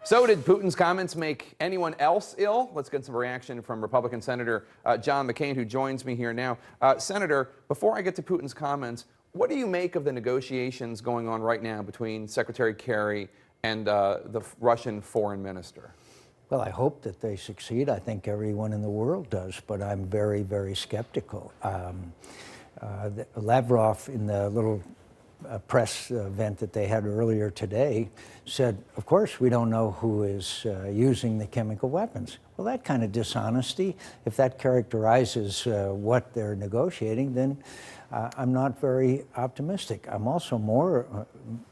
So did Putin's comments make anyone else ill? Let's get some reaction from Republican Senator John McCain, who joins me here now. Senator, before I get to Putin's comments, what do you make of the negotiations going on right now between Secretary Kerry and the Russian foreign minister? Well, I hope that they succeed. I think everyone in the world does, but I'm very, very skeptical. Lavrov, in the little press event that they had earlier today, said, of course, we don't know who is using the chemical weapons. Well, that kind of dishonesty, if that characterizes what they're negotiating, then I'm not very optimistic. I'm also more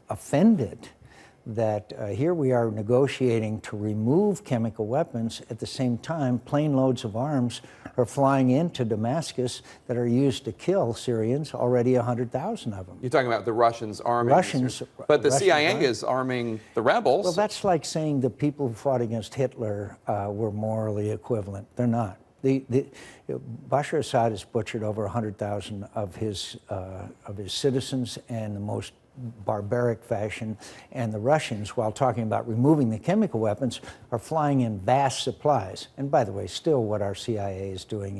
offended that here we are negotiating to remove chemical weapons. At the same time, plane loads of arms are flying into Damascus that are used to kill Syrians, already 100,000 of them. You're talking about the Russians arming... But the CIA is arming the rebels. Well, that's like saying the people who fought against Hitler were morally equivalent. They're not. Bashar Assad has butchered over 100,000 of his citizens in the most barbaric fashion, and the Russians, while talking about removing the chemical weapons, are flying in vast supplies. And by the way, still what our CIA is doing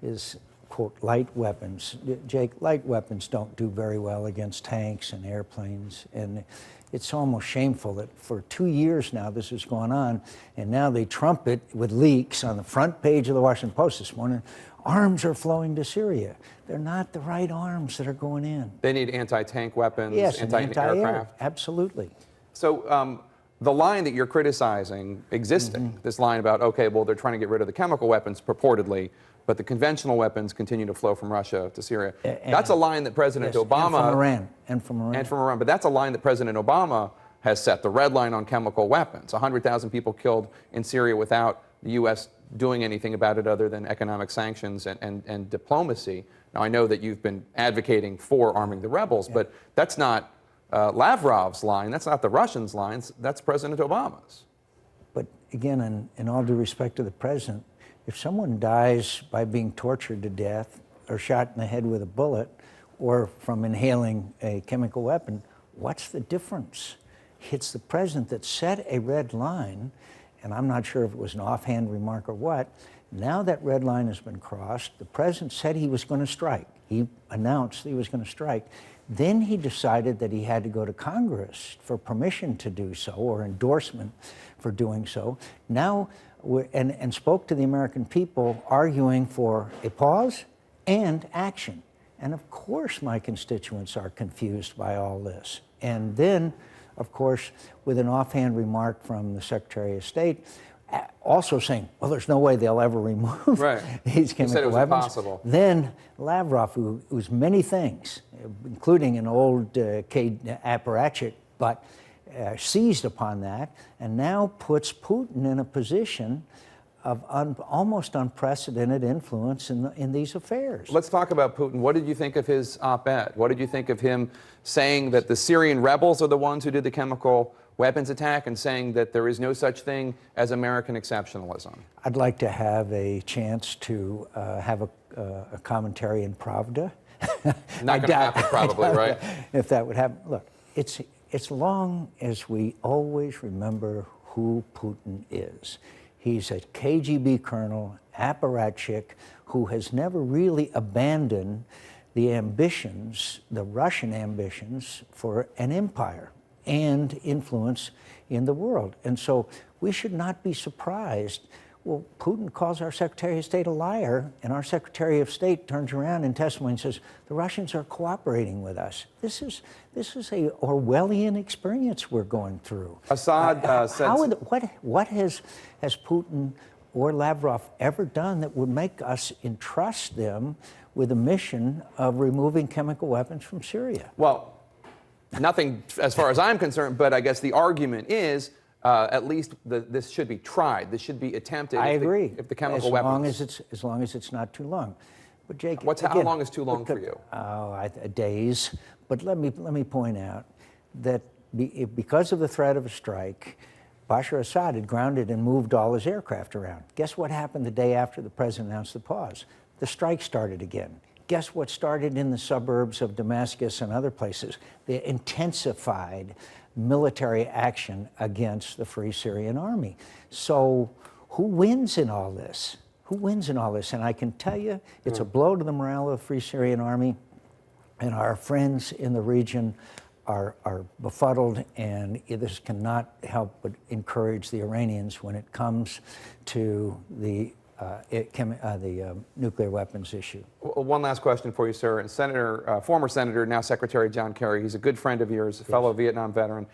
is quote, light weapons. Jake, light weapons don't do very well against tanks and airplanes, and it's almost shameful that for 2 years now this has gone on, and now they trumpet with leaks on the front page of the Washington Post this morning. Arms are flowing to Syria. They're not the right arms that are going in. They need anti-tank weapons, yes, anti-aircraft. Absolutely. So the line that you're criticizing existing, this line about, okay, well, they're trying to get rid of the chemical weapons purportedly, but the conventional weapons continue to flow from Russia to Syria. That's a line that President Obama... And from Iran. But that's a line that President Obama has set, the red line on chemical weapons. 100,000 people killed in Syria without the U.S. doing anything about it other than economic sanctions and diplomacy. Now, I know that you've been advocating for arming the rebels, but that's not Lavrov's line. That's not the Russians' lines. That's President Obama's. But again, in all due respect to the president, if someone dies by being tortured to death or shot in the head with a bullet or from inhaling a chemical weapon, what's the difference? It's the president that set a red line, and I'm not sure if it was an offhand remark or what. Now that red line has been crossed, the president said he was going to strike. He announced he was going to strike. Then he decided that he had to go to Congress for permission to do so, or endorsement for doing so. Now, and spoke to the American people, arguing for a pause and action. And of course my constituents are confused by all this. And then, of course, with an offhand remark from the Secretary of State, also saying, well, there's no way they'll ever remove these chemical weapons. He said it was impossible. Then Lavrov, who's many things, including an old apparatchik, but seized upon that, and now puts Putin in a position of almost unprecedented influence in these affairs. Let's talk about Putin. What did you think of his op-ed? What did you think of him saying that the Syrian rebels are the ones who did the chemical weapons attack, and saying that there is no such thing as American exceptionalism? I'd like to have a chance to have a commentary in Pravda. Not going to happen, probably, right? If that would happen. Look, it's as long as we always remember who Putin is. He's a KGB colonel, apparatchik, who has never really abandoned the ambitions, the Russian ambitions, for an empire and influence in the world. And so we should not be surprised. Well, Putin calls our Secretary of State a liar, and our Secretary of State turns around in testimony and says, the Russians are cooperating with us. This is a Orwellian experience we're going through. Assad said... What has Putin or Lavrov ever done that would make us entrust them with a mission of removing chemical weapons from Syria? Well, nothing as far as I'm concerned, but I guess the argument is at least this should be tried. This should be attempted. I agree. If the chemical weapons... As long as it's not too long. But Jake, how long is too long for you? Days. But let me point out that because of the threat of a strike, Bashar Assad had grounded and moved all his aircraft around. Guess what happened the day after the president announced the pause? The strike started again. Guess what started in the suburbs of Damascus and other places? They intensified military action against the Free Syrian Army. So who wins in all this? Who wins in all this? And I can tell you, it's a blow to the morale of the Free Syrian Army, and our friends in the region are befuddled, and this cannot help but encourage the Iranians when it comes to the nuclear weapons issue. One last question for you, sir. And former Senator, now Secretary John Kerry, he's a good friend of yours, a fellow Vietnam veteran.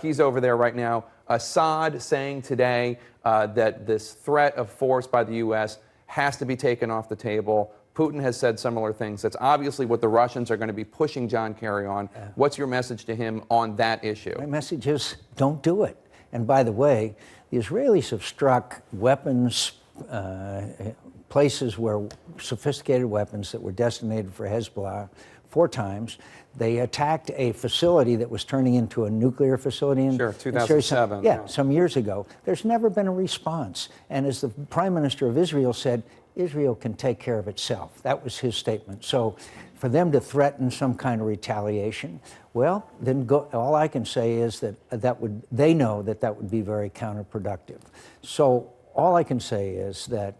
He's over there right now. Assad saying today that this threat of force by the U.S. has to be taken off the table. Putin has said similar things. That's obviously what the Russians are going to be pushing John Kerry on. What's your message to him on that issue? My message is don't do it. And by the way, the Israelis have struck weapons, places where sophisticated weapons that were designated for Hezbollah 4 times. They attacked a facility that was turning into a nuclear facility in 2007. Some years ago. There's never been a response. And as the Prime Minister of Israel said, Israel can take care of itself. That was his statement. So for them to threaten some kind of retaliation, well, then all I can say is that they know that would be very counterproductive. So all I can say is that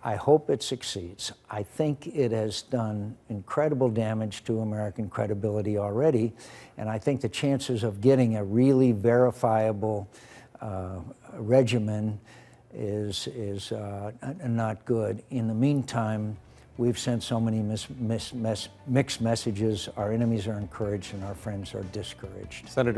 I hope it succeeds. I think it has done incredible damage to American credibility already, and I think the chances of getting a really verifiable regimen is not good. In the meantime, we've sent so many mixed messages. Our enemies are encouraged and our friends are discouraged. Senator